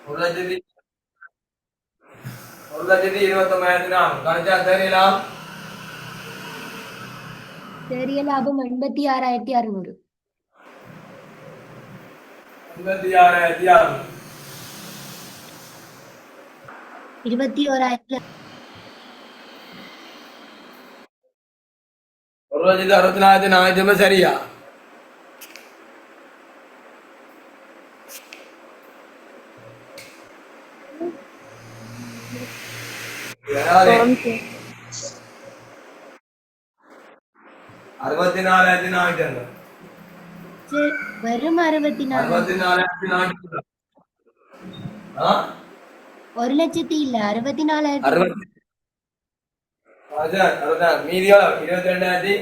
1,29,400 கணிச்சா தெரியலாம். தேறிய லாபம் 86,600. 86,600. 21,000. 1,64,400 சரியா? ஏதாவது ஆம் சார். 64,400. சரி, வெறும் 64. 64,400. ஆ? 1,00,000 இல்ல, 64,000. 60. அதுதான் மீதியோ 22,000.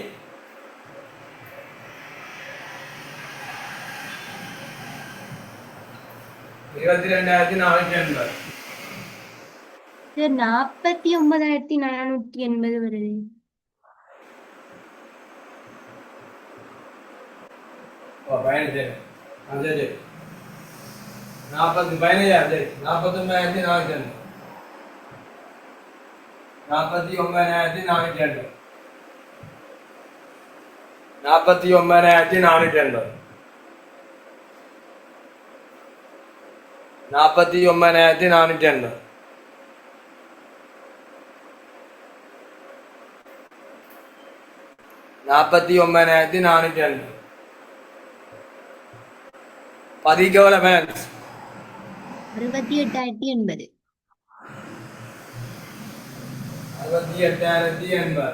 22,480. சரி, 49,480 வருது. ஓ 15. சரி 40 15 சரி 49,480. 49,480. 49,480. 49,480. 49,480. பதிக்கு எவ்வளவு பேலன்ஸ்? 68,080. 68,080.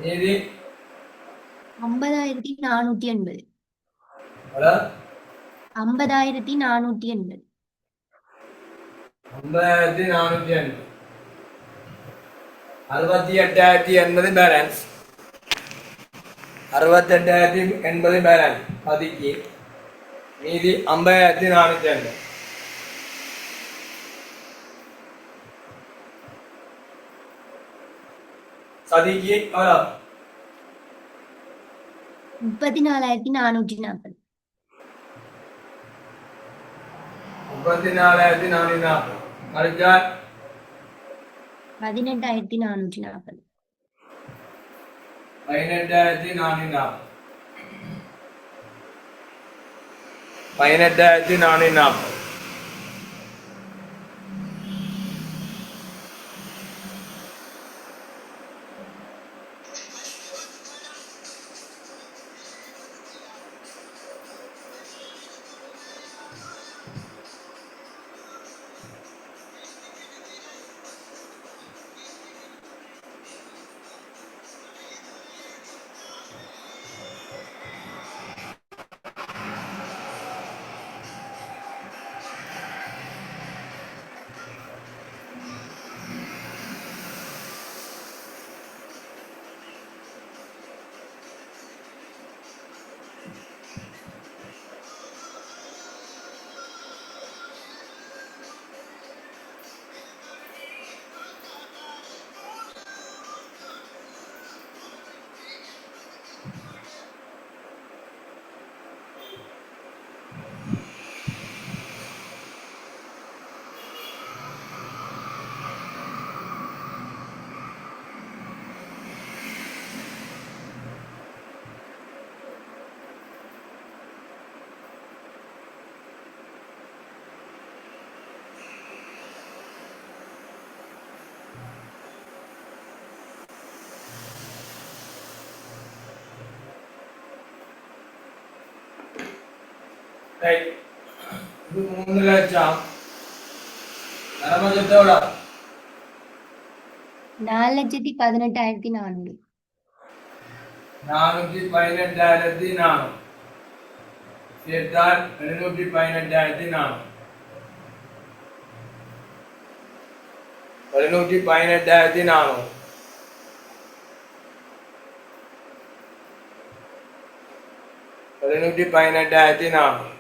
மீதி 50,480. எவ்வளவு? 50,480. 50,480. 68,080 பேலன்ஸ். 68,080 பேலன்ஸ் பதிக்கு. மீதி 50,480. சதிக்கு எவ்வளவு? 34,440. 34,440. கழிச்சால் 18,440. 18,440. 18,440. ரைட். இது 3 லட்சம். நரம்பு எவ்வளோ? 4,18,400. 418,400. சேர்த்தால் 718,400. 718,400. 718,400.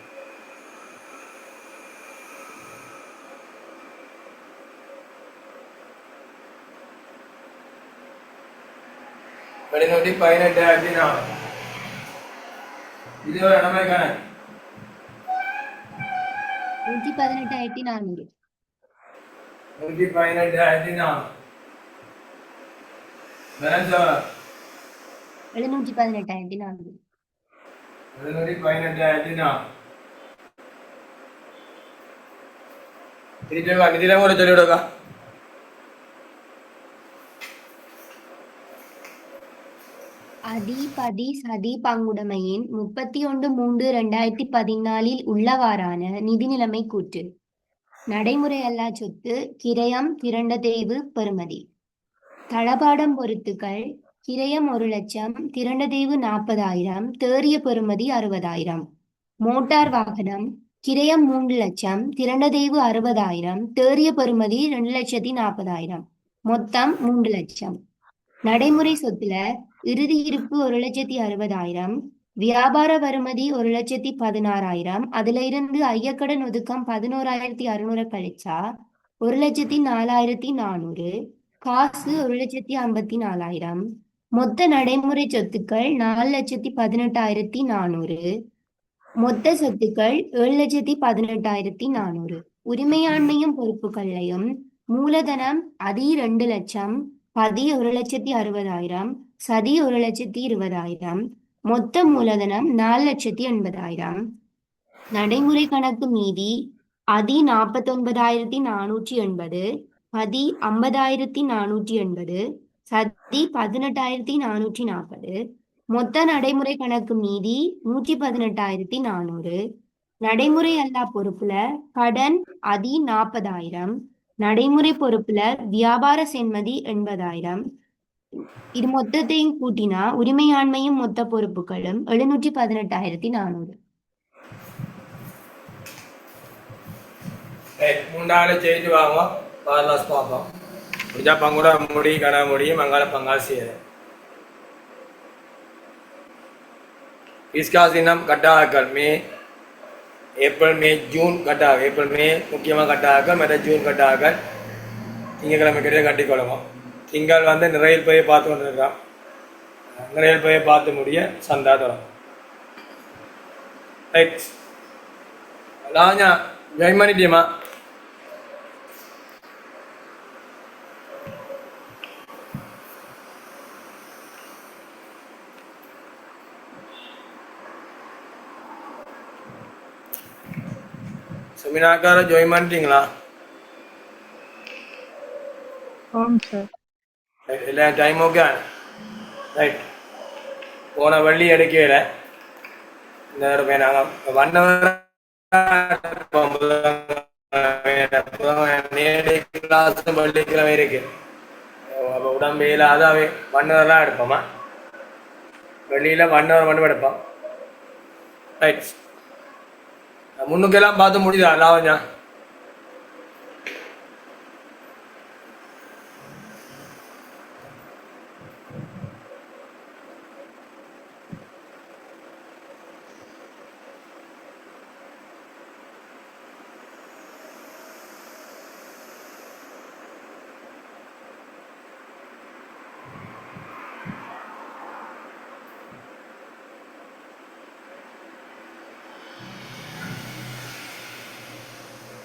718,400. இது ஒரு இடமே கணக்கு. 118,400. 118,400. balance எவ்வளோ? 718,400. 718,400. திருப்பி நிதியில கூட சொல்லிவிடுக்கா. அதி பதி சதி பங்குடைமையின் 31/3/2014 உள்ளவாறான நிதி நிலைமை கூற்று. நடைமுறை அல்லா சொத்து கிரயம் திரண்ட தேய்வு பெறுமதி. தளபாடம் பொருத்துக்கள் கிரயம் 1,00,000, திரண்ட தேய்வு 40,000, தேறிய பெறுமதி 60,000. மோட்டார் வாகனம் கிரயம் 3,00,000, திரண்ட தேய்வு 60,000, தேறிய பெறுமதி 2,40,000, மொத்தம் 3,00,000. நடைமுறை சொத்துல இறுதி இருப்பு 1,60,000, வியாபார வருமதி 1,16,000, அதுல இருந்து ஐயக்கடன் ஒதுக்கம் 11,600 கழிச்சா 1,04,400, காசு 1,54,000. மொத்த நடைமுறை சொத்துக்கள் 4,18,400. மொத்த சொத்துக்கள் 7,18,400. உரிமையாண்மையும் பொறுப்புகளையும் மூலதனம் அதி 2,00,000, பதி 1,60,000, சதி 1,20,000, மொத்த மூலதனம் 4,80,000. நடைமுறை கணக்கு மீதி அதி 49,480, பதி 50,480, சதி 18,440. மொத்த நடைமுறை கணக்கு மீதி 118,400. நடைமுறை அல்லா பொறுப்புல கடன் அதி 40,000. நடைமுறை பொறுப்புல வியாபார சென்மதி 80,000. இது மொத்தத்தையும் கூட்டினா உரிமையாண்மையும் மொத்த பொறுப்புகளும் 718,400. மூன்றாவது செய்து வாங்குவோம். பாரலாஸ் பார்ப்போம். முடிஞ்சா பங்குட முடி கன முடியும் மங்காள பங்கால் செய்யுது. इसका சின்னம் கட்டாக்கள் மே ஏப்ரல் மே ஜூன் கட்டாக ஏப்ரல் மே முக்கியமாக கட்டாக்கள் மற்ற ஜூன் கட்டாக்கள் திங்கக்கிழமை கிடையாது கட்டிக்கொள்ளுவோம். திங்கள் வந்து நிறையில் போய் பார்த்து கொண்டிருக்கான். நிறையில் போய் பார்த்து முடிய சந்தா தொடங்கும். ரைட் அதான் ஜாயின் பண்ணிட்டியம்மா. செமினாக்கார ஜாயின் பண்ணிட்டீங்களா? எல்லா டைம் ஓகே. ரைட் போன வள்ளி எடுக்கல இந்த தடவை நாங்கள் நேரடி கிளாஸ் வள்ளிக்கிழமை இருக்கு. அப்போ உடம்பு இல்லாத அவை 1 hour தான் எடுப்போமா. வெளியில 1 hour மட்டும் எடுப்போம். ரைட் முன்னுக்கெல்லாம் பார்த்து முடியுதா லாவஞ்சா?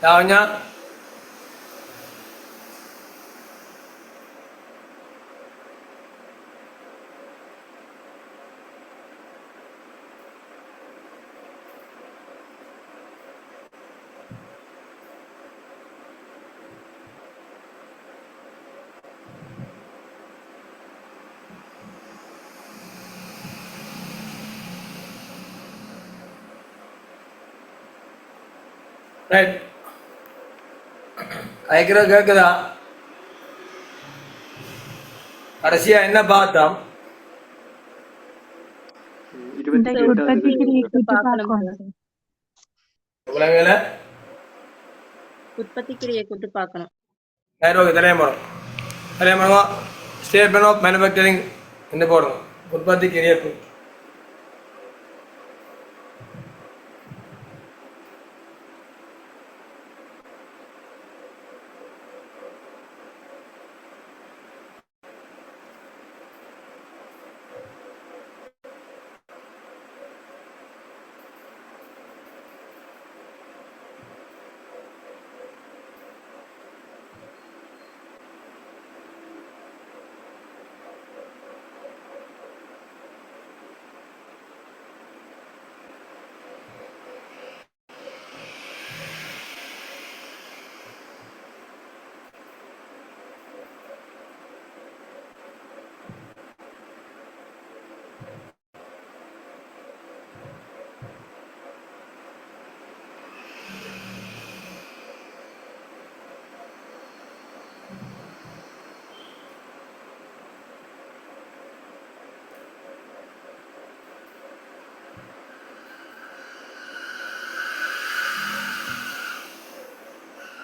லாவஞ்சா ரைட் கேட்குறது கேட்குதா? கடைசியா என்ன பார்த்தோம்? உற்பத்திக்கிரியை கூட்டு பார்க்கணும். தலைமுறை ஸ்டேட்மெண்ட் ஆஃப் மேனுஃபேக்சரிங் என்று போடணும். உற்பத்திக்கிரியை கூட்டு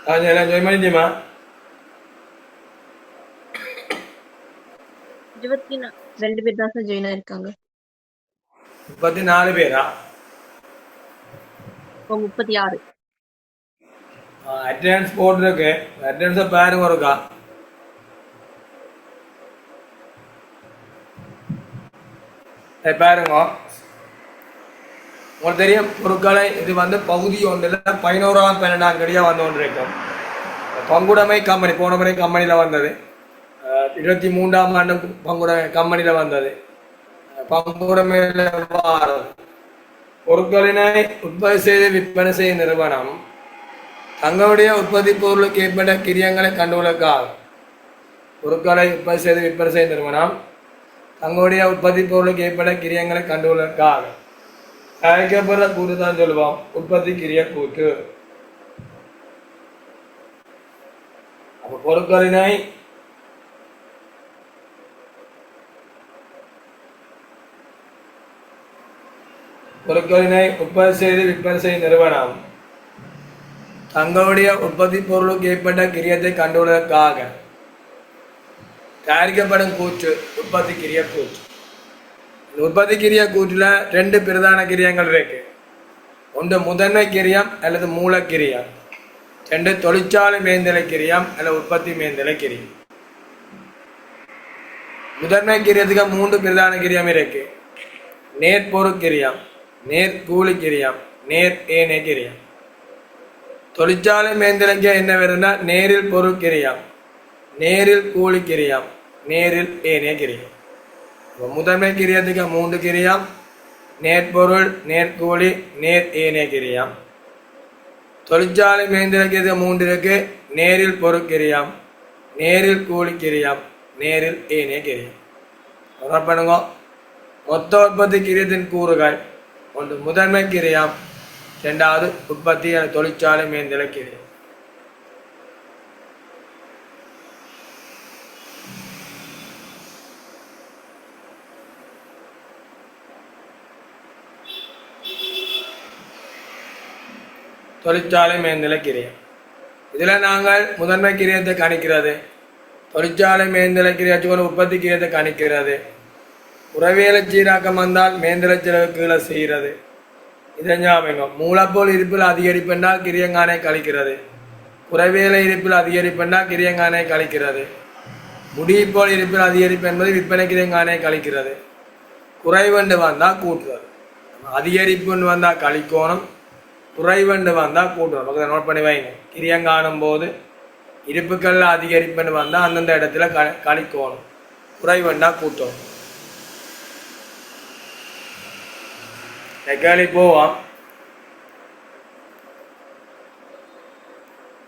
எல்லாம் ஜாயின் பண்ணிட்டியம்மா? 22 பேர் தான் சார் ஜாயின் ஆயிருக்காங்க. 34 பேரா? இப்போ 36. அட்டெண்டன்ஸ் போட்டிருக்கு. அட்டெண்டன்ஸை பாருங்க ஒருக்கா. பாருங்க, உங்களுக்கு தெரியும் பொருட்களை இது வந்து பகுதி ஒன்றில் 11ஆம் 12ஆம் கடியாக வந்து கொண்டிருக்கும். பங்குடைமை கம்பெனி போன முறை கம்பெனியில் வந்தது. 23ஆம் ஆண்டு பங்குடைமை கம்பெனியில் வந்தது. பங்குடைமையில் பொருட்களினை உற்பத்தி செய்து விற்பனை செய்யும் நிறுவனம் தங்களுடைய உற்பத்தி பொருளுக்கு ஏற்பட்ட கிரியங்களை கண்டுகொள்ளுக்காக பொருட்களை உற்பத்தி செய்து விற்பனை செய்யும் நிறுவனம் தங்களுடைய உற்பத்தி பொருளுக்கு ஏற்பட்ட கிரியங்களை கண்டுகொள்ளுக்காக தயாரிக்கப்படுற கூட்டு தான் சொல்லுவோம் உற்பத்தி கிரிய கூட்டு. அப்ப பொருட்களினை உற்பத்தி செய்து விற்பனை செய்யும் நிறுவனம் தங்களுடைய உற்பத்தி பொருளுக்கு ஏற்பட்ட கிரியத்தை கண்டுகொள்வதற்காக தயாரிக்கப்படும் கூற்று உற்பத்தி கிரிய கூற்று. உற்பத்தி கிரிய கூற்றுல 2 பிரதான கிரியங்கள் இருக்கு. ஒன்று முதன்மை கிரியம் அல்லது மூலக்கிரியம், 2 தொழிற்சாலை மேந்தலை கிரியம் அல்லது உற்பத்தி மேந்தலை கிரியம். முதன்மை கிரியத்துக்கு 3 பிரதான கிரியம் இருக்கு. நேர்பொரு கிரியம், நேர்கூலி கிரியம், நேர் ஏனை கிரியம். தொழிற்சாலை மேந்தலைக்கு என்ன வருதுன்னா நேரில் பொருள் கிரியம், நேரில் கூலி கிரியம், நேரில் ஏனை கிரியம். முதன்மை கிரியத்துக்கு 3 கிரியம், நேர்பொருள், நேர்கூலி, நேர் ஏனை கிரியம். தொழிற்சாலை மேந்தலைக்கு 3 இருக்கு. நேரில் பொருள் கிரியம், நேரில் கூலி கிரியம், நேரில் ஏனை கிரியம். பண்ணுங்க. மொத்த உற்பத்தி கிரியத்தின் கூறுகள் ஒன்று முதன்மை கிரியம், 2வது உற்பத்தி தொழிற்சாலை மேந்தலை கிரியம். தொழிற்சாலை மேந்தலை கிரியம். இதுல நாங்கள் முதன்மை கிரியத்தை கணிக்கிறது, தொழிற்சாலை மேந்தலை கிரியாச்சும் உற்பத்தி கிரியத்தை கணிக்கிறது. உறவியல சீராக்கம் வந்தால் மேந்தலை செலவு கீழே செய்கிறது. இதை ஞாபகம். மூலப்போல் இருப்பில் அதிகரிப்பு என்றால் கிரியங்கானை கழிக்கிறது. உறவியல இருப்பில் அதிகரிப்பு என்றால் கிரியங்கானை கழிக்கிறது. முடிப்போல் இருப்பில் அதிகரிப்பு என்பது விற்பனை கிரியங்கானை கழிக்கிறது. குறைவண்டு வந்தால் கூட்டுறது. அதிகரிப்புன்னு வந்தால் கழிக்கோணம், குறைவண்டு வந்தால் கூட்டுறோம். பக்கத்தில் நோட் பண்ணி வைங்க. கிரியங்காணும் போது இருப்புக்கள்ல அதிகரிப்புன்னு வந்தால் அந்தந்த இடத்துல கழிக்கோணும், குறைவண்டா கூட்டம். கேள்வி போவான்,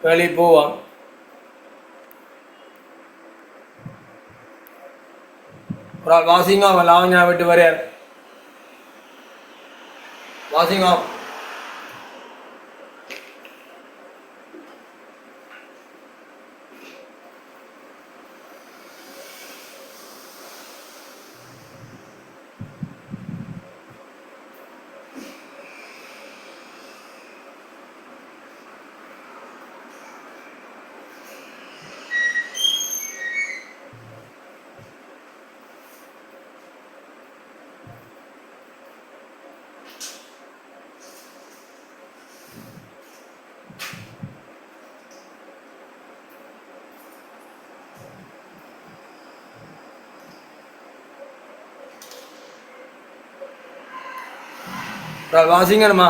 கேள்வி போவான். ஒரு ஆள் வாசிங்க, அவன் லாவண்யா விட்டு வரையார். வாசிங்க. வாசிங்கம்மா.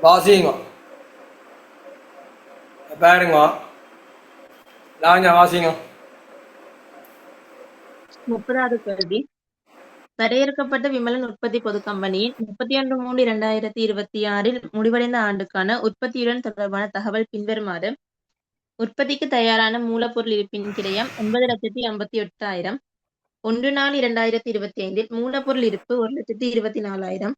வாசிங்க பாருங்க. லாவண்யா வாசிங்க. 30வது கேள்வி. வரையறுக்கப்பட்ட விமலன் உற்பத்தி பொது கம்பெனியின் 31/3/2026 முடிவடைந்த ஆண்டுக்கான உற்பத்தியுடன் தொடர்பான தகவல் பின்வருமாறு. உற்பத்திக்கு தயாரான மூலப்பொருள் இருப்பின் கிரயம் 9,58,000. 1/4/2025 மூலப்பொருள் இருப்பு 1,24,000.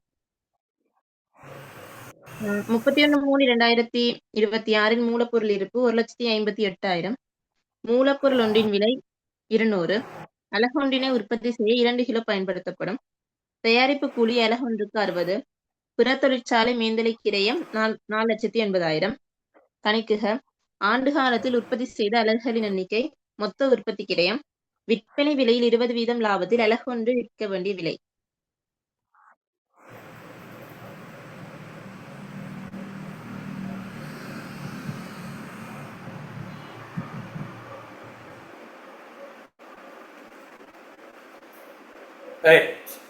31/3/2026 மூலப்பொருள் இருப்பு 1,58,000. மூலப்பொருள் ஒன்றின் விலை 200. அலகொன்றினை உற்பத்தி செய்ய 2 கிலோ பயன்படுத்தப்படும். தயாரிப்பு கூலி அலகொன்றுக்கு 60. பிற தொழிற்சாலை மேந்தலை கிரயம் 4,80,000. கணிக்குக ஆண்டு காலத்தில் உற்பத்தி செய்த அலகுகளின் எண்ணிக்கை, மொத்த உற்பத்தி கிரயம், விற்பனை விலையில் 20% லாபத்தில் அலகொன்று விற்க வேண்டிய விலை.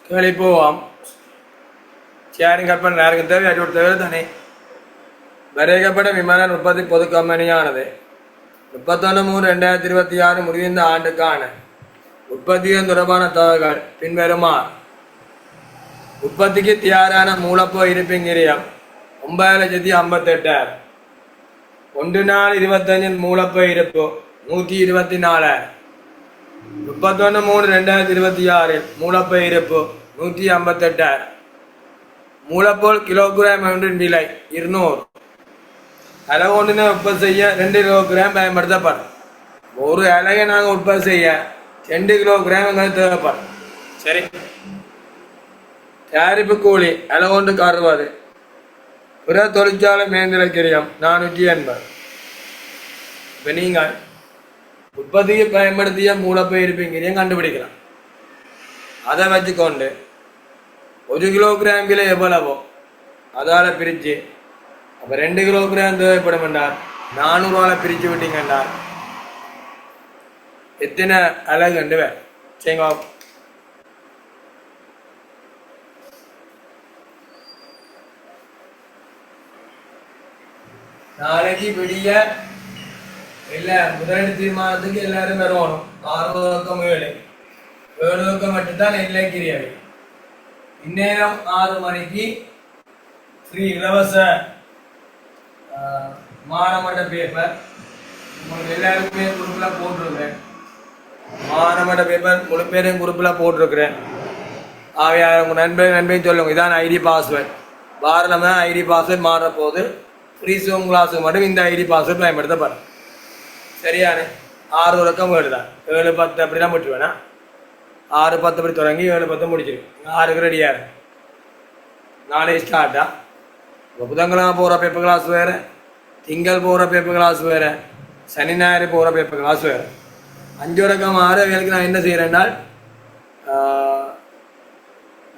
கேள்வி போவோம். ஷேரிங் கற்பனை யாருக்கும் தேவை, அது ஒரு தேவை தானே. வரையப்பட்ட விமான உற்பத்தி பொது கம்பெனியானது 31/3/2026 முடிந்த ஆண்டுக்கான உற்பத்தியின் தொடர்பான தகவல்கள் பின்வருமாறு. உற்பத்திக்கு தயாரான மூலப்பொ இருப்பிங்கிரியம் 9,58,000. 1/4/25 மூலப்பொ இருப்பு 124,000. 31/3/2026 மூலப்பொ இருப்பு 158,000. மூலப்பொருள் கிலோகிராம் ஒன்றின் விலை 200. அலகு ஒன்றினை உற்பத்தி செய்ய 2 கிலோகிராம் பயன்படுத்தப்படும். ஒரு அலகை நாங்கள் உற்பத்தி செய்ய 2 கிலோகிராம் எங்களுக்கு தேவைப்படும். சரி, தயாரிப்பு கூலி அலகு ஒன்றுக்கு 60. பிற தொழிற்சாலை மேந்திர கிரியம் 480. இப்போ நீங்கள் உற்பத்திக்கு பயன்படுத்திய மூலப்பொ இருப்பிங்கிரியம் கண்டுபிடிக்கலாம். அதை வச்சுக்கொண்டு 1 கிலோகிராம் விலை எவ்வளவோ அதால் பிரித்து, அப்போ 2 கிலோகிராம் தேவைப்படும் என்றால் 400 பிரித்து விட்டீங்க என்றால் எத்தனை அலகு என்று செய்யுங்க. நாளைக்கு விடிய இல்லை முதலீடு தீர்மானத்துக்கு எல்லாரும் வரணும். 6 பக்கம் 7 பக்கம் மட்டும்தான் நெல்லை கிரியாவை. இந்நேரம் 6 மணிக்கு ஸ்ரீ இலவச மானமட்ட பேப்பர் உங்களுக்கு எல்லாருக்குமே குரூப்பில் போட்டிருக்கிறேன். மானமட்ட பேப்பர் முழு பேரையும் குரூப்பில் போட்டிருக்கிறேன். ஆகையால் உங்கள் நண்பையும் சொல்லுங்க, இதான் ஐடி பாஸ்வேர்ட். வாரம் தான் ஐடி பாஸ்வேர்ட் மாற போது. ஃப்ரீ ஜூம் கிளாஸுக்கு மட்டும் இந்த ஐடி பாஸ்வேர்ட் பயன்படுத்தப்படும். சரியானே 6 பக்கம் 7 தான். 7:10 அப்படிலாம் முடிச்சுவேண்ணா. 6:10 அப்படி தொடங்கி 7:10 முடிச்சிருக்கு. 6க்கு ரெடியாக இருக்கு. நாளை ஸ்டார்ட்டா. இப்போ புதன்கிழமை போகிற பேப்பர் கிளாஸ் வேறு, திங்கள் போகிற பேப்பர் கிளாஸ் வேறு, சனி ஞாயிறு போகிற பேப்பர் கிளாஸ் வேறு. 5 வரைக்கும் 6 வேலைக்கு நான் என்ன செய்கிறேன்னால்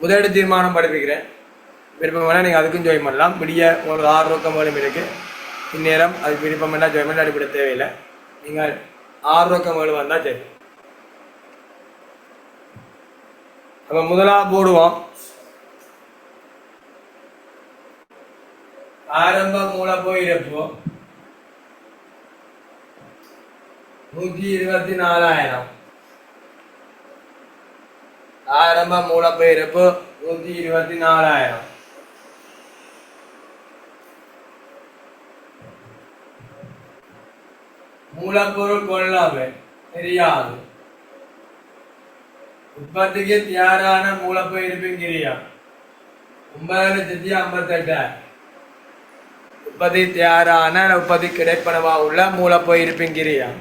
முதலீடு தீர்மானம் படிப்பிக்கிறேன். விருப்பம் வேணால் நீங்கள் அதுக்கும் ஜாயின் பண்ணலாம். விடிய உங்களுக்கு 6 பக்கம் வேலும் இருக்குது. இந்நேரம் அதுக்கு விருப்பம் வேணால் ஜாயின் பண்ண அடிப்படை தேவையில்லை. நீங்கள் 6 பக்கம் வேலும் வந்தால் சரி. அப்போ முதலாக போடுவோம். ஆரம்ப மூலப்பொ இருப்பு 124,000. ஆரம்ப மூலப்பொ இருப்பு 124,000. மூலப்பொருள் கொள்ளளவு தெரியாது. உற்பத்திக்கு தயாரான மூலப்பொ இருப்பிங்கிரியம் 9,58,000. உற்பத்தி தயாரான உற்பத்தி கிடைப்பனவா உள்ள மூலப்பொ இருப்பிங்கிரியம்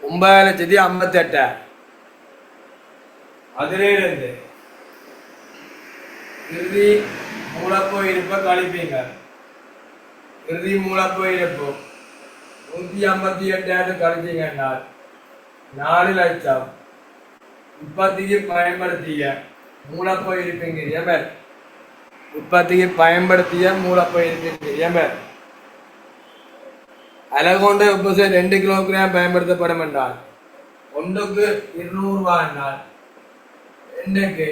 9,58,000. அதிலிருந்து இறுதி மூலப்பொ இருப்பை கழிப்பீங்க. இறுதி மூலப்பொ இருப்பு 158,000 கழிச்சீங்கன்னா 4 லட்சம் உற்பத்திக்கு பயன்படுத்திய மூலப்பொ இருப்பிங்கிரியம். உற்பத்திக்கு பயன்படுத்திய மூலப்பொ இருப்பிங்கிரியம். அலகொண்டு உற்பத்தி 2 கிலோகிராம் பயன்படுத்தப்படும் என்றால் ஒன்றுக்கு 200 ரூபாய் என்றால் 2க்கு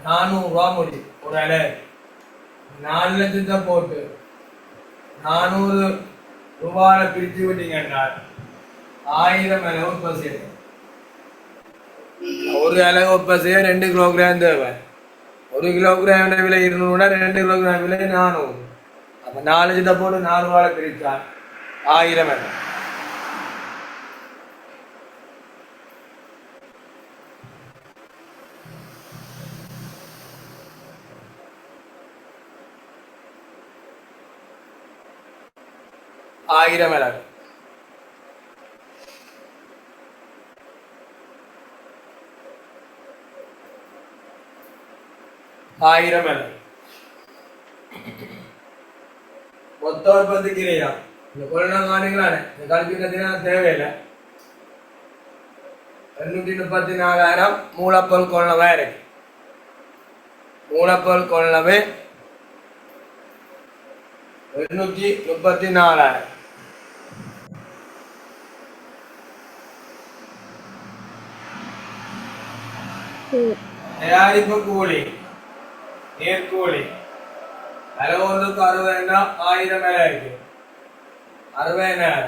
400 ரூபாய் முடியும். ஒரு அலகு 4 லட்சத்தை போட்டு 400 ரூபாயில பிரித்து விட்டீங்க என்றால் 1000 அலகு உற்பத்தி செய்யும். ஒரு அலகு உற்பத்தி செய்ய 2 கிலோகிராம் தேவை. 1 கிலோகிராம் விலை 200, 2 கிலோகிராம் விலை 400. அப்போ 4 லட்சத்தை போட்டு 4 ரூபாயில பிரித்தால் 1000 அலகு. 1000 அலகு. 1000 அலகு. மொத்த உற்பத்தி கிரியா இந்த கொரோனா காணுங்களானே இந்த கல்விக்கிறதுனா தேவையில்லை. 234,000 மூலப்பொருள் கொள்ளவே இருக்கு. மூலப்பொருள் கொள்ளவே 234,000. தயாரிப்பு கூலி நேர்கூலி அளவுக்கு 60,000 மேல இருக்கு. 60,000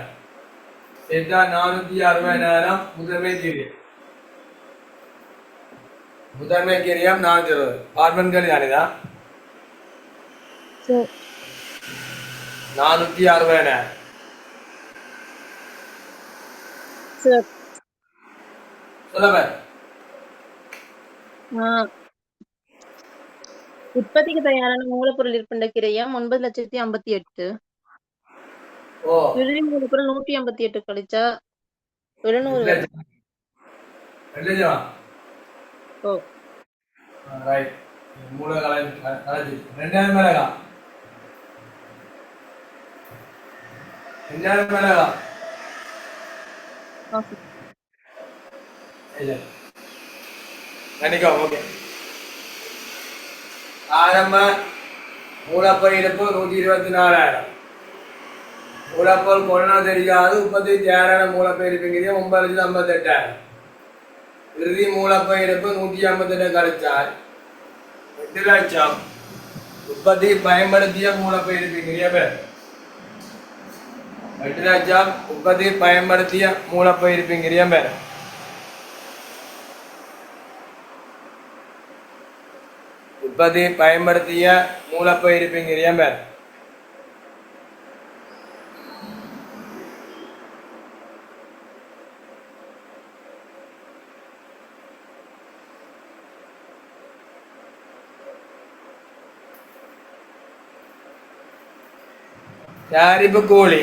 சேர்த்தா 460,000 முதன்மை கிரியம். முதன்மை கிரியம் 420 பார்மன்கள் தானேதான் 460,000 சொல்லுங்க. உற்பத்திக்கு தயாரான மூலப்பொருள் இருப்பின்ற கிரயம் 9,58,000. இறுதி மூலப்பொருள் 158 கழிச்சா 700. மூல கலைச்சி 2000 மிளகா 2000 மிளகா நினைக்கோ. ஓகே ஆரம்ப மூலப்பொருள் இருப்பு 124,000. மூலப்பொருள் கொரோனா தெரியாது உற்பத்தி தயாரான மூலப்பொருள் இருப்புங்கிறது 9,58,000. இறுதி மூலப்பொருள் இருப்பு 158 கழிச்சால் 8 லட்சம். உற்பத்தி பயன்படுத்திய மூலப்பொருள் இருப்புங்கிறிய பேர் 8 லட்சம். உற்பத்தி பயன்படுத்திய மூலப்பொருள் இருப்புங்கிறிய பேர் உற்பத்தி பயன்படுத்திய மூலப்பொருள் இருப்புங்கிறிய பேர் தயாரிப்பு கூலி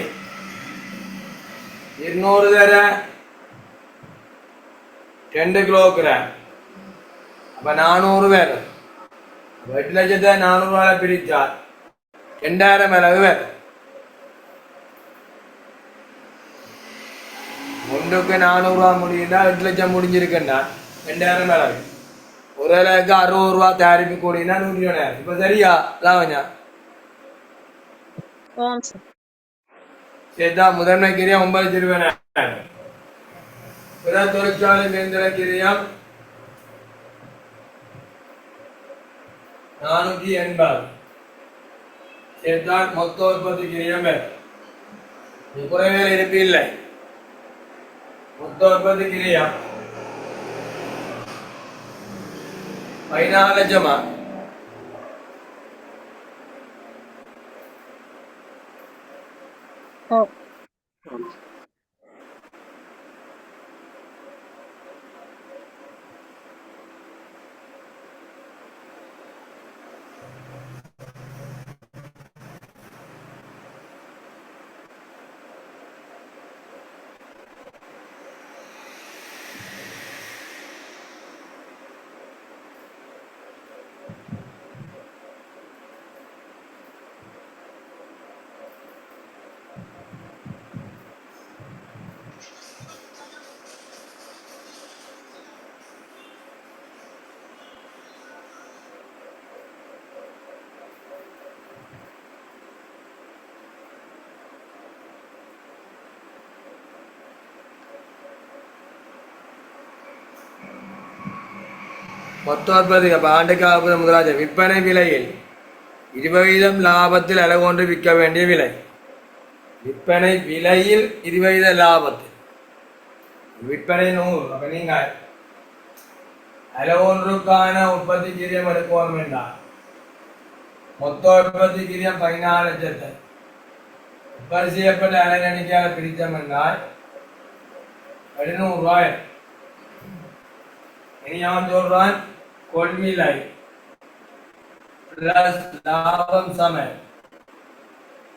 200 தர 2 கிலோகிராம் அப்ப 400 வேணும். 8,400,000 பிரித்தால் 2,000 அளவு வேணும். 1க்கு 400 முடியுதா 8 லட்சம் முடிஞ்சிருக்குன்னா 2,000 அளவு. ஒரு அளவுக்கு 60 ரூபா தயாரிப்பு கூலினா 120,000. இப்ப சரியா லாவஞ்சா சேர்த்தா முதன்மை கிரியம் 9,20,000. பிற தொழிற்சாலை இயந்திர கிரியம் 480. சேர்த்தால் மொத்த உற்பத்தி கிரியம் குறைவேல இருப்பு இல்லை. மொத்த உற்பத்தி கிரியம் 14 லட்சமா மொத்த உற்பத்தி ஆண்டுக்கு முதலாவது விற்பனை விலையில் 20% லாபத்தில் அளவு ஒன்று விற்க வேண்டிய விலை. விற்பனை விலையில் 20% லாபத்தில் விற்பனை 100. அப்ப நீங்க அளவு ஒன்றுக்கான உற்பத்தி கிரியம் எடுக்கணும் என்றால் மொத்த உற்பத்தி கிரியம் 14 லட்சத்தை உற்பத்தி செய்யப்பட்ட அளவு எண்ணிக்கையாக பிரித்தோம் என்றால் 700 ரூபாய். இனி அவன் சொல்றான் கொள்விலை பிளஸ் லாபம் சம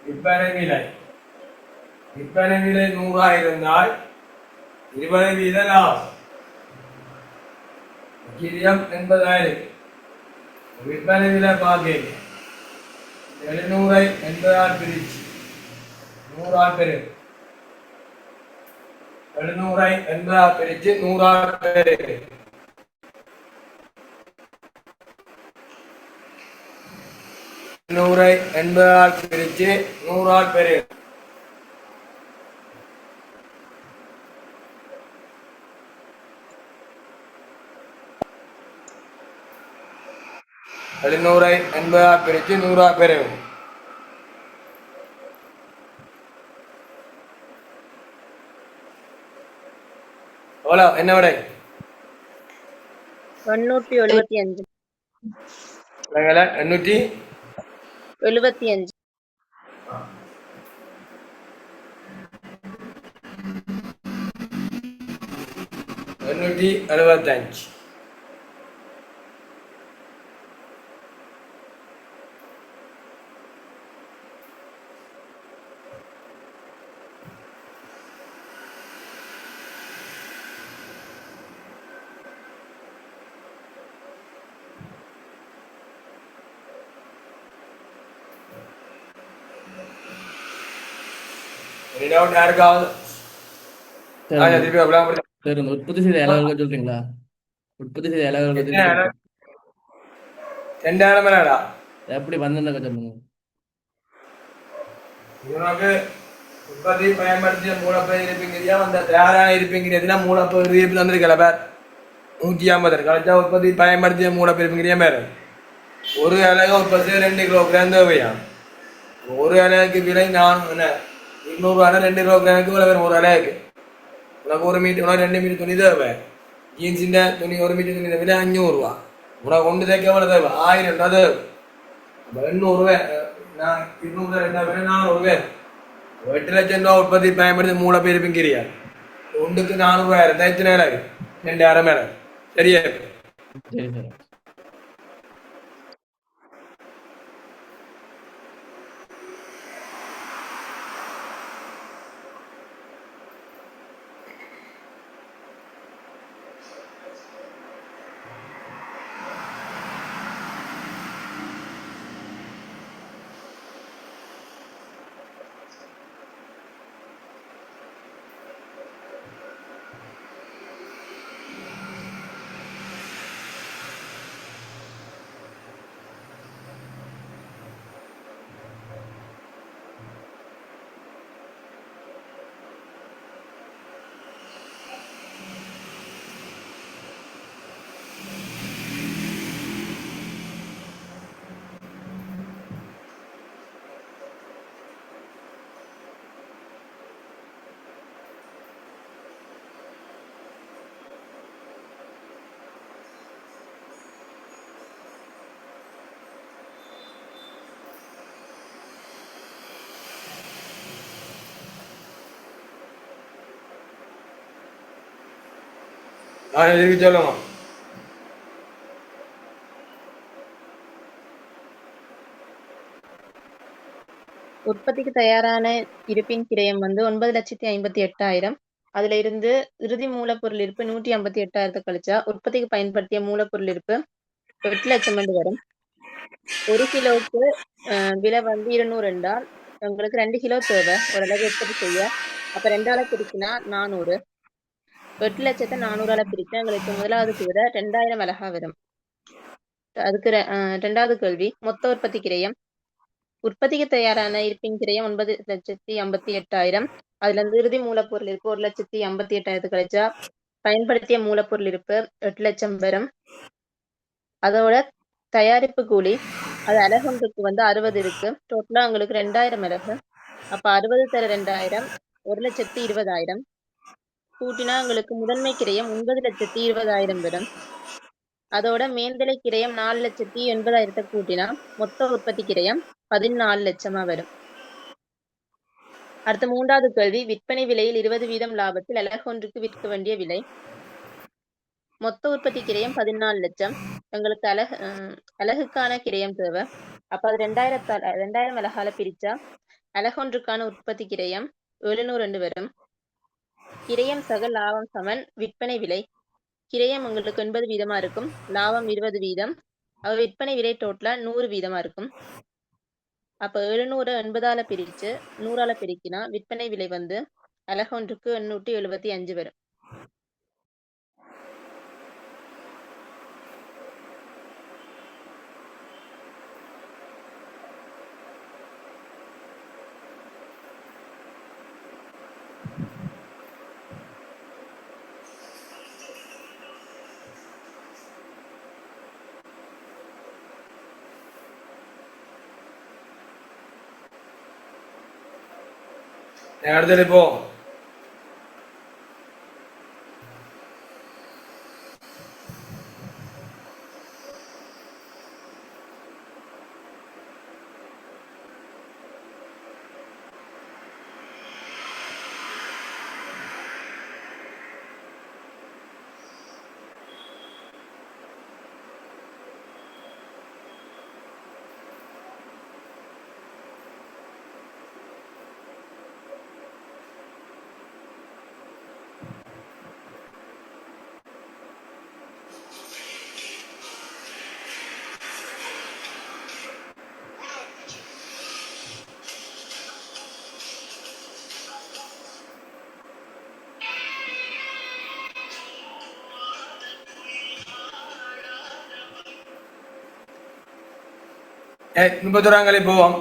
விற்பனை விலை விற்பனை விலை 100 இருந்தால் 20% லாபம். விகிதம் 80,000. விற்பனை விலை பார்க்க 700 80 பிரிச்சு 100 பெரு 700 80 பிரிச்சு 100 பெரு 700 80 பிரிச்சு 100 பெரு 700 80 பிரிச்சு 100 பெரு எவ்வளோ என்ன விடை 875 875 875. Any doubt யாருக்காவது? திருப்பி அப்படியே சரி, இந்த உற்பத்தி செய்த அளவுகள் சொல்றீங்களா? உற்பத்தி செய்த அளவுகள் பத்தி 2000 மேலடா எப்படி வந்தேன்னு சொல்லுங்க. உனக்கு உற்பத்தி பயன்படுத்திய மூலப்பயிர் இருப்பீங்கறியா அந்த தயாரான இருப்பீங்கிறதுனா மூலப்பயிர் இருப்பு தந்திருக்கல பேர் 150 கழிச்சா உற்பத்தி பயன்படுத்திய மூலப்பயிர் இருப்பீங்கிறியா மேல ஒரு அலகு உற்பத்தி 2 கிலோகிராம் தேவையா ஒரு அலகுக்கு விலை 200 2 கிலோகிராமுக்கு விலை வரும் ஒரு அலகுக்கு உனக்கு 1 மீட்டர் உனக்கு 2 மீட்டர் துணி தேவை ஜீன்ஸின் துணி 1 மீட்டர் துணி விலை 500 ரூபா உனக்கு கொண்டு தைக்க எவ்வளோ தேவை 1000 ரூபா தேவை 800 நான் 200 400 பேர் 8 லட்சம் ரூபா உற்பத்தி பயன்படுத்தி மூலப்பயிர் இருப்பீங்கிறியா ஒன்றுக்கு 400,000 தைத்து நேரம் 2000 மேல சரியா சரி சார். திருப்பி சொல்லுங்க உற்பத்திக்கு தயாரான இருப்பின் கிரயம் 9,58,000. அதுல இருந்து இறுதி மூலப்பொருள் இருப்பு 158,000 கழிச்சா உற்பத்திக்கு பயன்படுத்திய மூலப்பொருள் இருப்பு 8 லட்சம் வரும். 1 கிலோவுக்கு விலை 200 என்றால் உங்களுக்கு 2 கிலோ தேவை ஒரு அளவு உற்பத்தி செய்ய. அப்ப 2ஆல பிரிக்கினா 400. 8 லட்சத்தை 400ஆல பிரிச்சா எங்களுக்கு முதலாவது விட 2000 அழகா வரும். அதுக்கு 2வது கேள்வி மொத்த உற்பத்தி கிரயம் உற்பத்திக்கு தயாரான இருப்பின் கிரயம் 9,58,000. அதுல இருந்து இறுதி மூலப்பொருள் இருப்பு 1,58,000 கழிச்சா பயன்படுத்திய மூலப்பொருள் இருப்பு 8 லட்சம் வரும். அதோட தயாரிப்பு கூலி அது அலகொன்றுக்கு 60 இருக்கு. டோட்டலா உங்களுக்கு 2000 அலகு. அப்ப 60 தர 2000 1,20,000 கூட்டினா உங்களுக்கு முதன்மை கிரயம் 9,20,000 வரும். அதோட மேல்தலை கிரயம் 4,80,000 கூட்டினா மொத்த உற்பத்தி கிரயம் 14 லட்சமா வரும். அடுத்த 3வது கேள்வி விற்பனை விலையில் 20% லாபத்தில் அலகொன்றுக்கு விற்க வேண்டிய விலை. மொத்த உற்பத்தி கிரயம் 14 லட்சம். எங்களுக்கு அலகுக்கான கிரயம் தேவை. அப்ப அது 2000 அலகால பிரிச்சா அலகொன்றுக்கான உற்பத்தி கிரயம் 700 வரும். கிரயம் சக லாபம் சமன் விற்பனை விலை. கிரயம் உங்களுக்கு 80 வீதமா இருக்கும், லாபம் 20 வீதம். விற்பனை விலை டோட்டலா 100 வீதமா இருக்கும். அப்ப 700 80ஆல பிரிச்சு 100ஆல பிரிக்கினா விற்பனை விலை வந்து அலகொன்றுக்கு 875 வரும். அடுத்தது போ. முப்பத்தோராங்களே போவோம்.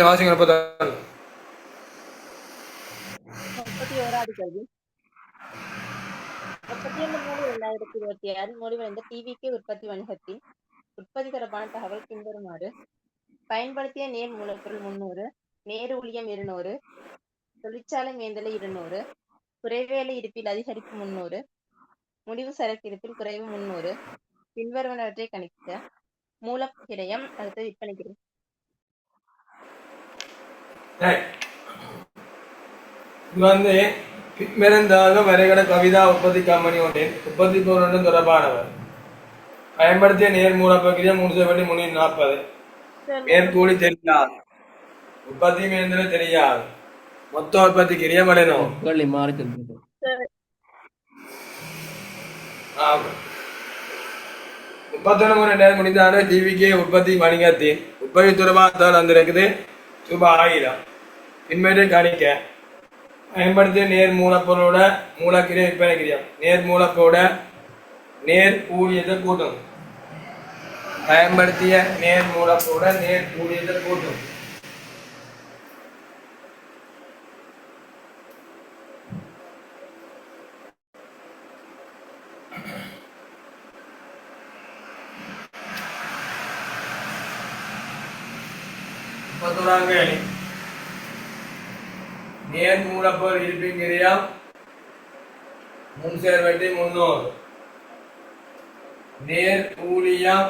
வாசிங்க. 31வது கேள்வி. 31/3/2026 முடிவடைந்த டிவிகே உற்பத்தி வணிகத்தின் உற்பத்தி தொடர்பான தகவல் பின்வருமாறு. பயன்படுத்திய நேர் மூலப்பொருள் 300, நேர் ஊழியம் 200, தொழிற்சாலை மேந்தலை 200, குறைவேலை இருப்பில் அதிகரிப்பு 300, முடிவு சரக்கு இருப்பில் குறைவு 300. பின்வருவனவற்றை கணிக்க. மூலக்கிரயம், அடுத்து விற்பனை கிரயம். இது வந்து பின்மருந்தாக வரைகட கவிதா உற்பத்தி கம்பெனி ஒன்றின் உற்பத்தி பொருளுடன் தொடர்பானவர். பயன்படுத்திய நேர் மூலப்பொருள் 340. மேற்கூலி தெரியாது, உற்பத்தி மேந்திர தெரியாது, மொத்த உற்பத்தி கிரியம் அடையணும். 31/2000 முடிந்தான டிவிகே உற்பத்தி வணிகத்தின் உற்பத்தி தொடர்பாக வந்திருக்குது ரூபாய் 1000. பின்மேட்டு கணிக்க. பயன்படுத்திய நேர் மூலப்பொருளோட மூலக்கிரியம் விற்பனை கிரியம். நேர் மூலப்பொருளோட நேர் ஊழியத்தை கூட்டும். பயன்படுத்திய நேர் மூலப்பொருளோட நேர் ஊழியத்தை கூட்டும். நேர் மூலப்பொருள் இருப்பின் கிரியம் முன்சேர்வெட்டி 300. நேர் ஊழியம்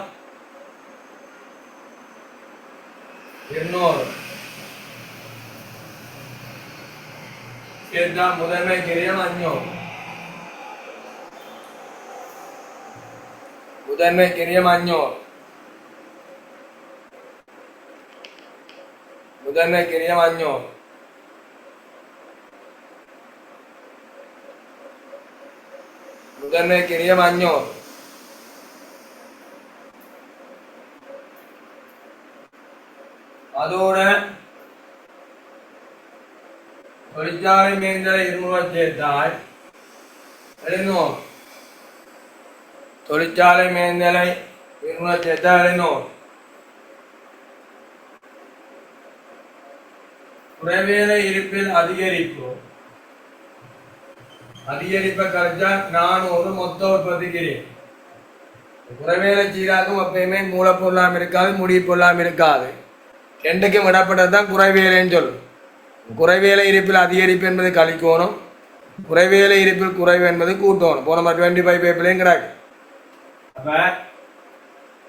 200. சேர்த்தா முதன்மை கிரியம் 500. முதன்மை கிரியம் 500. முதன்மை கிரியம் 500. முதன்மை கிரியம் 500. அதோட தொழிற்சாலை மேந்தலை 200 சேர்த்தால் 700. தொழிற்சாலை மேந்தலை 200 சேர்த்தால் 700. குறைவேலை இருப்பில் அதிகரிப்பு. அதிகரிப்பை கழிச்சா 400 மொத்த உற்பத்தி கிரியம். குறைவேலை சீராக்கும் எப்பயுமே மூலப்பொருளாம் இருக்காது, முடி பொருளாம் இருக்காது. ரெண்டுக்கும் விடப்பட்டது தான் குறைவேலைன்னு சொல்லும். குறைவேலை இருப்பில் அதிகரிப்பு என்பது கழிக்கணும், குறைவேலை இருப்பில் குறைவு என்பது கூட்டணும். போன மாதிரி 25 பேப்பிலையும் கிடக்கு. அப்ப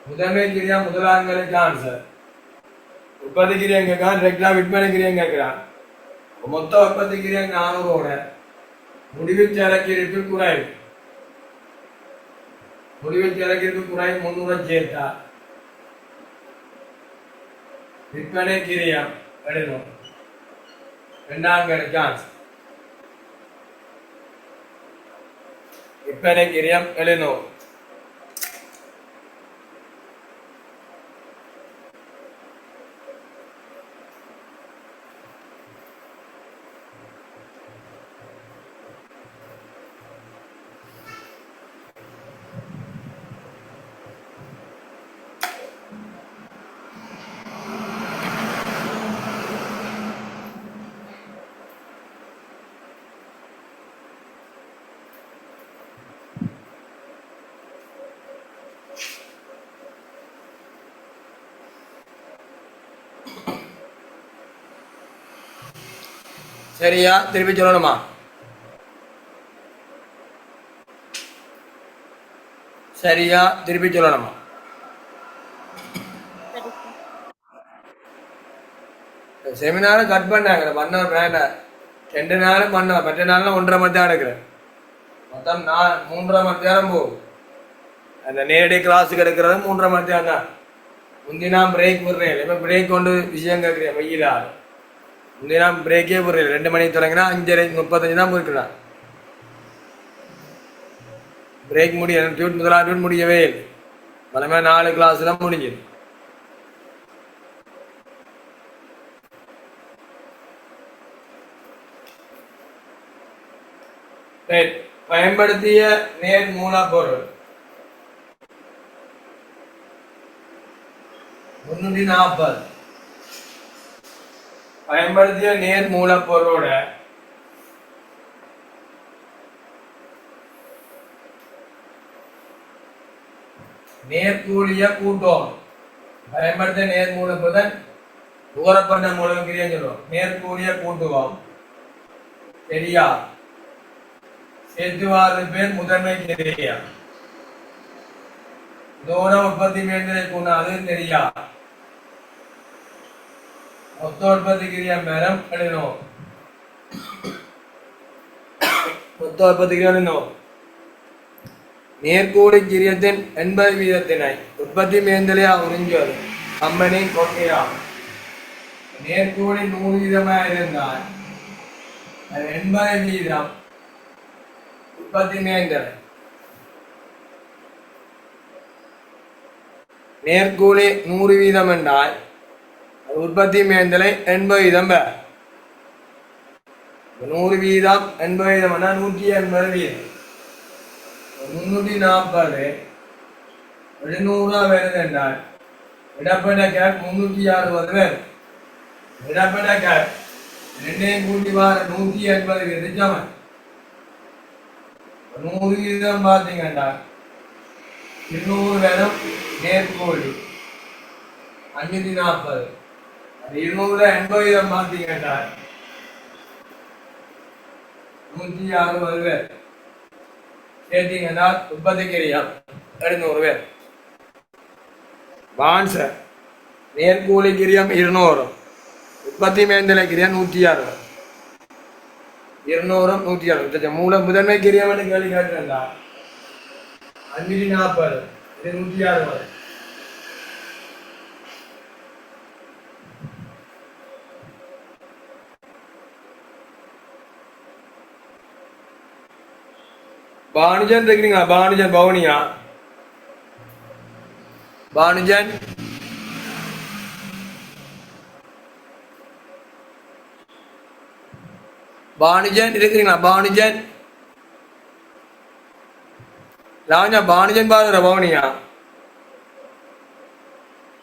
முதன்மை கிரியா முதலாங்களுக்கு ஆன்சர், உற்பத்தி கிரியம் கேட்கிறான், ரெக்டா விற்பனை கிரியம் கேட்கிறான். மொத்த உற்பத்தி கிரியம் 400 முடிவில் சரக்கு இருப்பில் குறைவு, முடிவில் சரக்கு இருப்பில் குறைவு 300 சேர்த்தா விற்பனை கிரியம் எழுதணும். ரெண்டாம் சான்ஸ் விற்பனை கிரியம் எழுதணும். சரியா? திருப்பி சொல்லணுமா? சரியா? திருப்பி சொல்லணுமா? செமினாரை கட் பண்ணாங்க, பண்ண வேண்டாம். 2 நாளும் பண்ண, மற்ற நாள்லாம் 1.5 மணி நேரம் எடுக்கிறேன். மொத்தம் 3.5 மணி நேரம் போகும். அந்த நேரடி கிளாஸுக்கு எடுக்கிறது 3.5 மணி நேரம் தான். முந்தி நான் பிரேக் விடுறேன், இப்போ பிரேக் கொண்டு விஷயம் கேட்குறேன். வெயிலா முந்தி நான் பிரேக்கே விடுறேன். 2 மணிக்கு தொடங்கினா 5:35 தான் போயிருக்கிறான். பிரேக் முடிய முதலாம் டியூட் முடியவே இல்லை. மலமே 4 கிளாஸ்லாம் முடிஞ்சுது. பயன்படுத்திய நேர் மூலப்பொருள் 340. பயன்படுத்திய நேர் மூலப்பொருளோட நேர்கூலிய கூட்டம். பயன்படுத்திய நேர் மூலப்பொருள் நுகரப்பட்ட மூலக்கிரியம் சொல்லுவோம். நேர்கூலிய கூட்டுவோம். சரியா? சேர்த்துவாறு பேர் முதன்மை கிரியா. தோன உற்பத்தி மேந்திரை கூடாது தெரியா. மொத்த உற்பத்தி கிரியா மேரம் எழுதணும். மொத்த உற்பத்தி கிரியா எழுதணும். நேர்கூலி கிரியத்தின் 80% உற்பத்தி மேந்திரையா உறிஞ்சுவது கம்பெனி கொள்கையா. நேர்கூலி 100% இருந்தால் 80% உற்பத்தி மேந்திரை. நேர்கூலி 100% என்றால் உற்பத்தி மேந்தலை 80%. 100% 80% 180 வீதம். 340 700 வருது என்றால் இடப்பட்ட கேப் 360 வரும். இடப்பட்ட கேப் 2 கூட்டி வார 180 வீதம் சமன். 100% பார்த்தீங்கன்னா 200 வேணும். நேர்கோழி 540. 280 பார்த்தீங்கன்னா 160 பேர் சேர்த்தீங்கன்னா உற்பத்தி கிரியா 700 பேர். பான்சர் நேர்கூலி கிரியம் 200, உற்பத்தி மேந்தலை கிரியம் 160. 200 160 மூல முதன்மை கிரியம் கேள்வி கேட்டிருந்தா 540 இது 160. பானுஜன் இருக்கிறீங்களா? பானுஜன் பவுனியா? பானுஜன் பானுஜன் இருக்கிறீங்களா? பானுஜன் ராஜா பானுஜன் பாருற பவுனியா?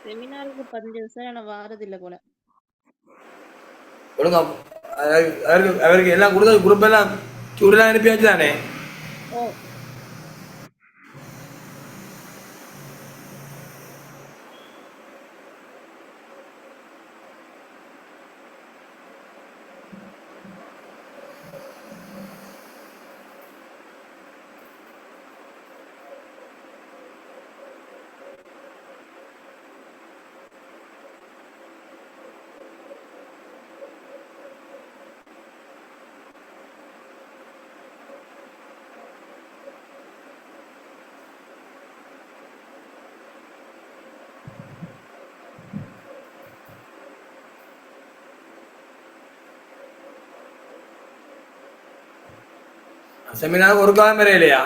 செமினாருக்கு 15 சார், ஆனா வாரது இல்ல போல. ஒழுங்கா அவருக்கு எல்லாம் கொடுத்த குரூப் எல்லாம் சூடெல்லாம் அனுப்பியாச்சு தானே? செமினார் ஒரு காலம் வரை இல்லையா?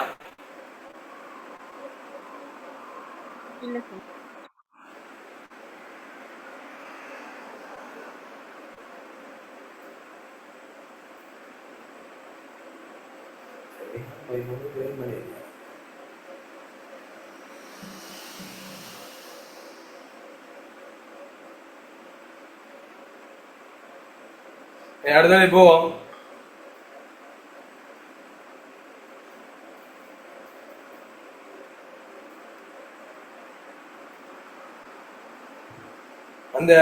இல்ல சார். அடுத்த போவோம். அந்த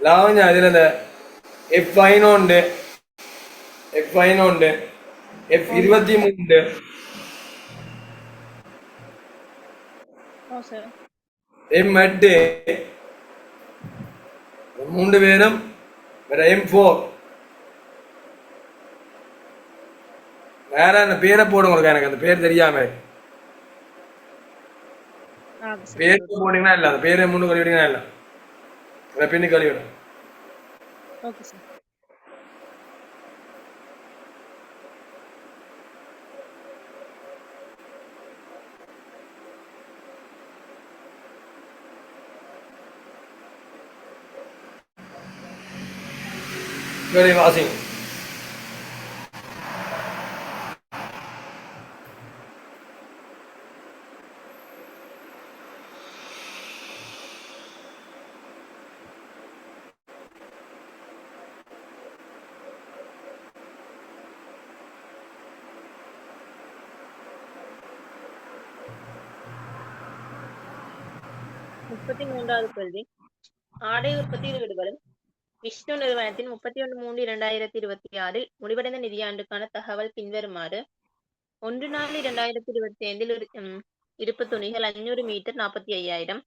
லாவண்யா அதில் அந்த F11 F11 F23 ஓ சார். M8 மூன்று பேரும் வேற M4 வேற அந்த பேரை போடுங்க. எனக்கு அந்த பேர் தெரியாம பேர் போட்டீங்கன்னா இல்ல, அந்த பேரை முன்னு கழிவிட்டீங்கன்னா இல்ல, பின்னு கழிவிடும். Okay sir. Very வாசிங்க. முப்பத்தி மூன்றாவது கேள்வி. ஆடை உற்பத்தியில் ஈடுபடும் விஷ்ணு நிறுவனத்தின் 31/3/2026 முடிவடைந்த நிதியாண்டுக்கான தகவல் பின்வருமாறு. 1/4/2025 இருப்பு துணிகள் 500 மீட்டர் 45,000.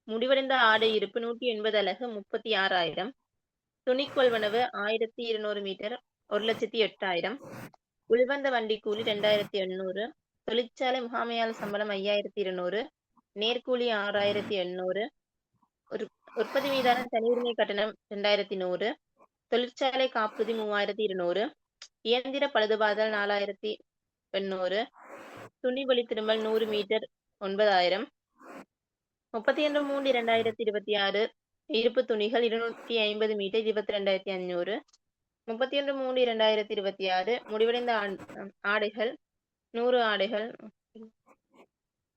முடிவடைந்த ஆடை இருப்பு 180 அலகு 36,000. துணி கொள்வனவு 1200 மீட்டர் 1,08,000. உள்வந்த வண்டி கூலி 2,800. தொழிற்சாலை முகாமையாளர் சம்பளம் 5,200. நேர்கூலி 6,800. உற்பத்தி மீதான தனி உரிமை கட்டணம் 2,100. தொழிற்சாலை காப்புறுதி 3,200. இயந்திர பழுதுபார்த்தல் 4,800. துணி வழி திரும்பல் 100 மீட்டர் 9,000. 31/3/2026 இருப்பு துணிகள் 250 மீட்டர் 22,500. 31/3/2026 முடிவடைந்த ஆடைகள் 100 ஆடைகள்.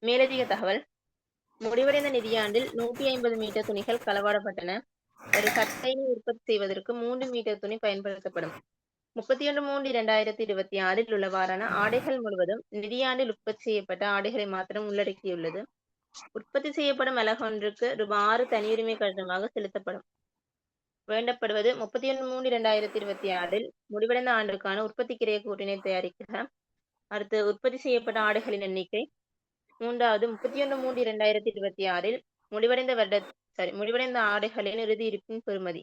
மேலதிக தகவல். முடிவடைந்த நிதியாண்டில் 150 மீட்டர் துணிகள் களவாடப்பட்டன. ஒரு சட்டையை உற்பத்தி செய்வதற்கு 3 மீட்டர் துணி பயன்படுத்தப்படும். 31/3/2026 உள்ளவாறான ஆடைகள் முழுவதும் நிதியாண்டில் உற்பத்தி செய்யப்பட்ட ஆடைகளை மாத்திரம் உள்ளடக்கியுள்ளது. உற்பத்தி செய்யப்படும் அலகொன்றுக்கு ரூபாய் 6 தனியுரிமை கட்டணமாக செலுத்தப்படும். வேண்டப்படுவது 31/3/2026 முடிவடைந்த ஆண்டுக்கான உற்பத்தி கிரைய கூட்டினை தயாரிக்க. அடுத்து உற்பத்தி செய்யப்பட்ட ஆடைகளின் எண்ணிக்கை. மூன்றாவது 31/3/2026 முடிவடைந்த ஆடைகளின் இறுதி இருப்பின் பெறுமதி.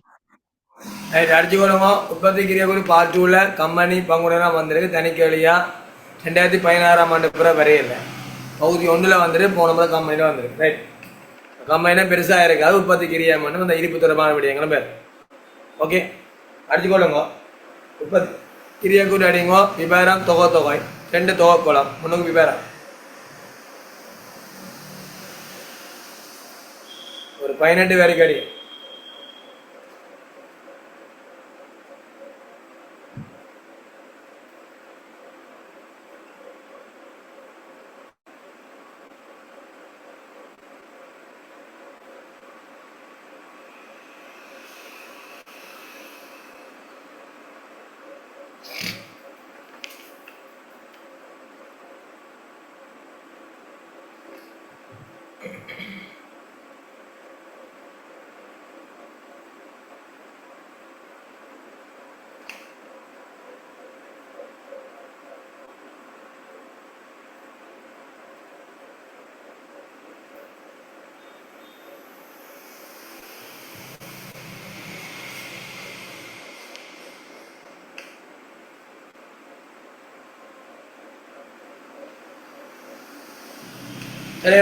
அடிச்சு கொள்ளுங்க. உற்பத்தி கிரியை ஒரு பார்ட் 2ல கம்பெனி பங்குடன் வந்திருக்கு. தனிக்கேளியா 2016ஆம் ஆண்டு பிற வரையில்லை. பகுதி 1ல வந்துட்டு போன முறை கம்பெனியில் வந்திருக்கு. ரைட், கம்பெனினா பெருசாக இருக்காது. உற்பத்தி கிரியா மட்டும் அந்த இருப்பு தொடர்பான விடயங்களும் பேர். ஓகே, அடிச்சு கொள்ளுங்க. உற்பத்தி கிரியை கூட அடிங்கோ. விபேரம் தொகை 2 தொகைக்குளம் 3 விபேரம். ஒரு 18 வரைக்கும் அடி.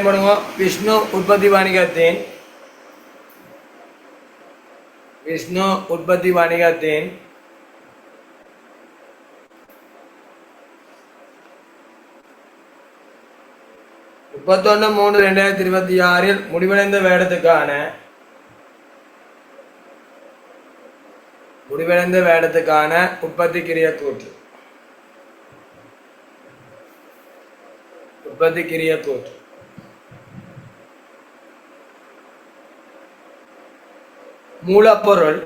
பண்ணுங்க. விஷ்ணு உற்பத்தி வணிகத்தின் 31/3/2026 முடிவடைந்த வேடத்துக்கான உற்பத்திக்கிரிய கூற்று. மூலப்பொருள்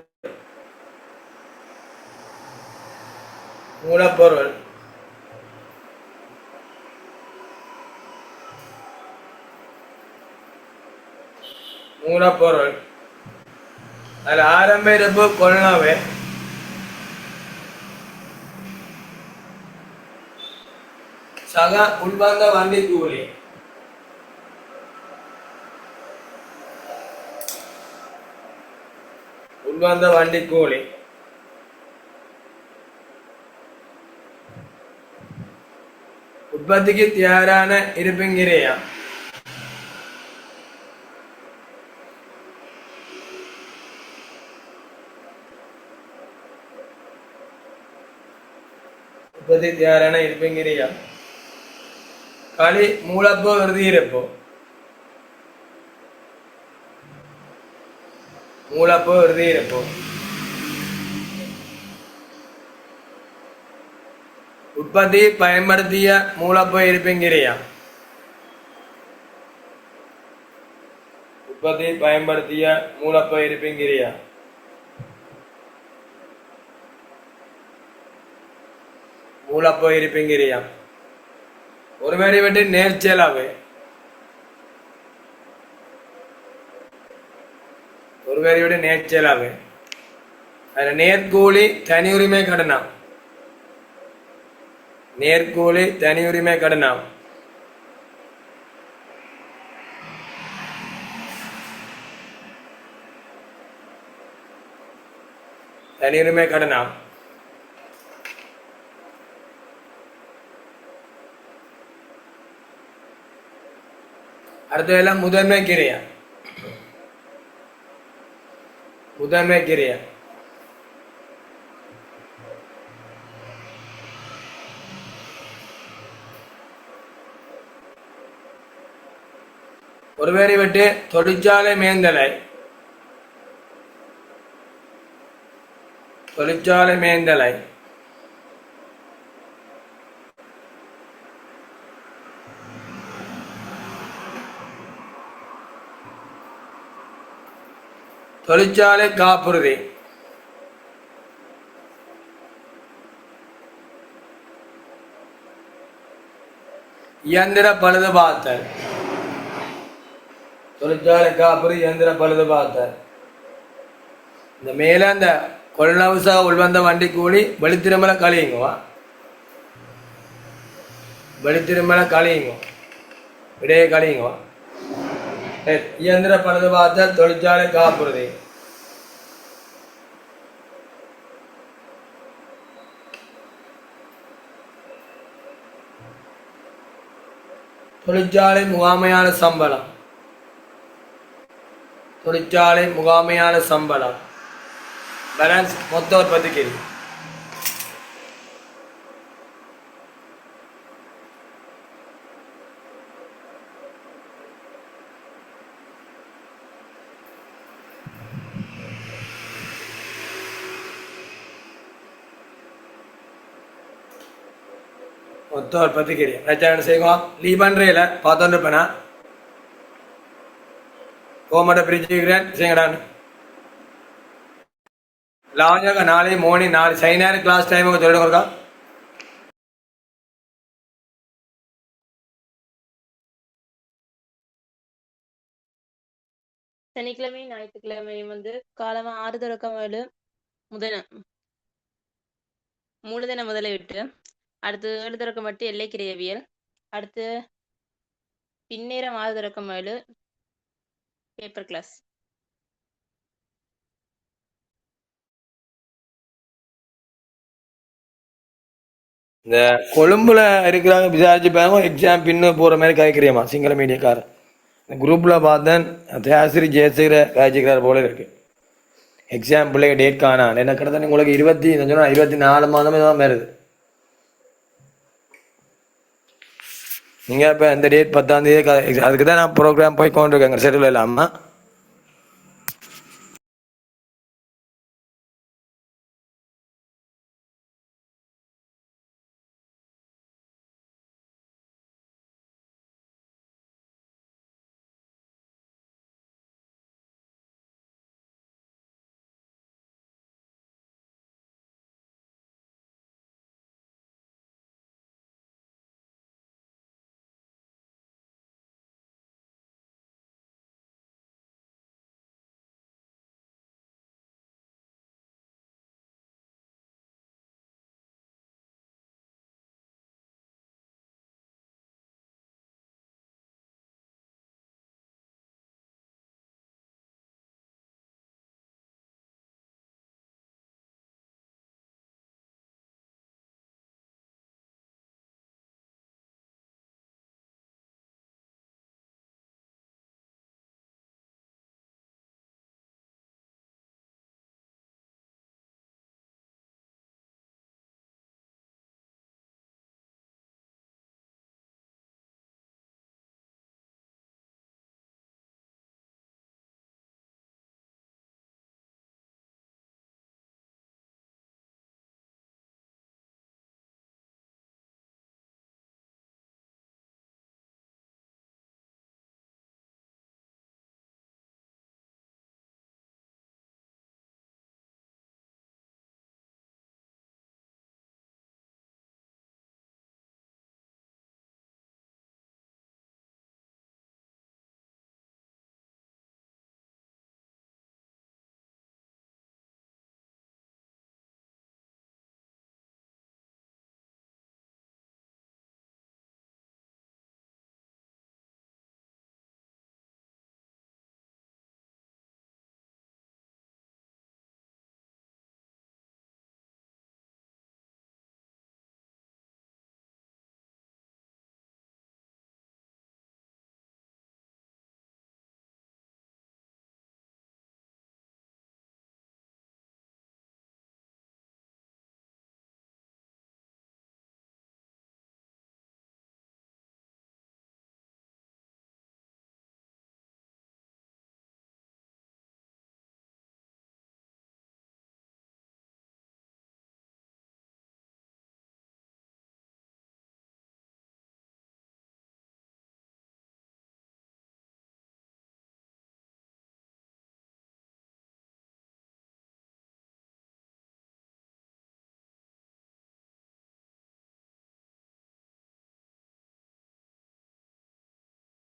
அதில் ஆரம்ப இருப்பு கொள்ளாவே சக உள்வந்த வண்டி கூலி உற்பத்திக்கு தயாரான இருப்புங்கிறையா களி மூலப்போ இறுதியிருப்போ உற்பத்தி பயன்படுத்திய மூலப்போ இருப்புங்கிறையா ஒரு மாதிரி விட்டு நேர்ச்செலவு அதில் நேர்கூலி தனி உரிமை கடனாம் அடுத்ததெல்லாம் முதன்மை கிரியா ஒருவேளை விட்டு தொழிற்சாலை மேந்தலை தொழிற்சாலை காப்புறுதி இயந்திர பழுதுபார்த்தல் இந்த மேல அந்த கொள்ளவுசா உள்வந்த வண்டி கூலி வெளித்திருமல கழியுங்க இடையே கழியுங்க இயந்திர பழுதுபார்த்தல் தொழிற்சாலை காப்புறுதி தொழிற்சாலை முகாமையான சம்பளம் பேலன்ஸ் மொத்த உற்பத்திக்கு என்ன செய்வோம் லீ பண்றேல பார்த்தோன்னு இருப்பேனா கோமட பிரிச்சுக்கிறேன் செய்யடான்னு லாவண்யா நாளை மோர்னிங் 4 சைனார் கிளாஸ் டைம் சொல்லிட்டு கொடுக்கா சனிக்கிழமையும் ஞாயிற்றுக்கிழமையும் காலமா 6 தொடக்கம் 7 மூலதன முதலீட்டு, அடுத்து 7 தொடக்கம் 8 எல்லைக்கிரியவியல், அடுத்து பின்னேரம் 6 தொடக்கம் 7 பேப்பர் கிளாஸ். இந்த கொழும்புல இருக்கிறாங்க விசாரிச்சு பாருங்க. எக்ஸாம் பின்னு போற மாதிரி காய்க்கிறியம்மா சிங்கள மீடியக்கார குரூப்ல பார்த்தேன். தேசிரி ஜெயசேகர காய்ச்சிக்கிறார் போல இருக்கு. எக்ஸாம் பிள்ளைங்க டேட் காணான். என்ன கிட்டத்தட்ட உங்களுக்கு 24 மாதமே தான் வருது. நீங்கள் இப்போ இந்த டேட் 10ஆம் தேதி அதுக்கு தான் நான் ப்ரோக்ராம் போய் கொண்டிருக்கேங்க ஷெடியூல் இல்லாமல்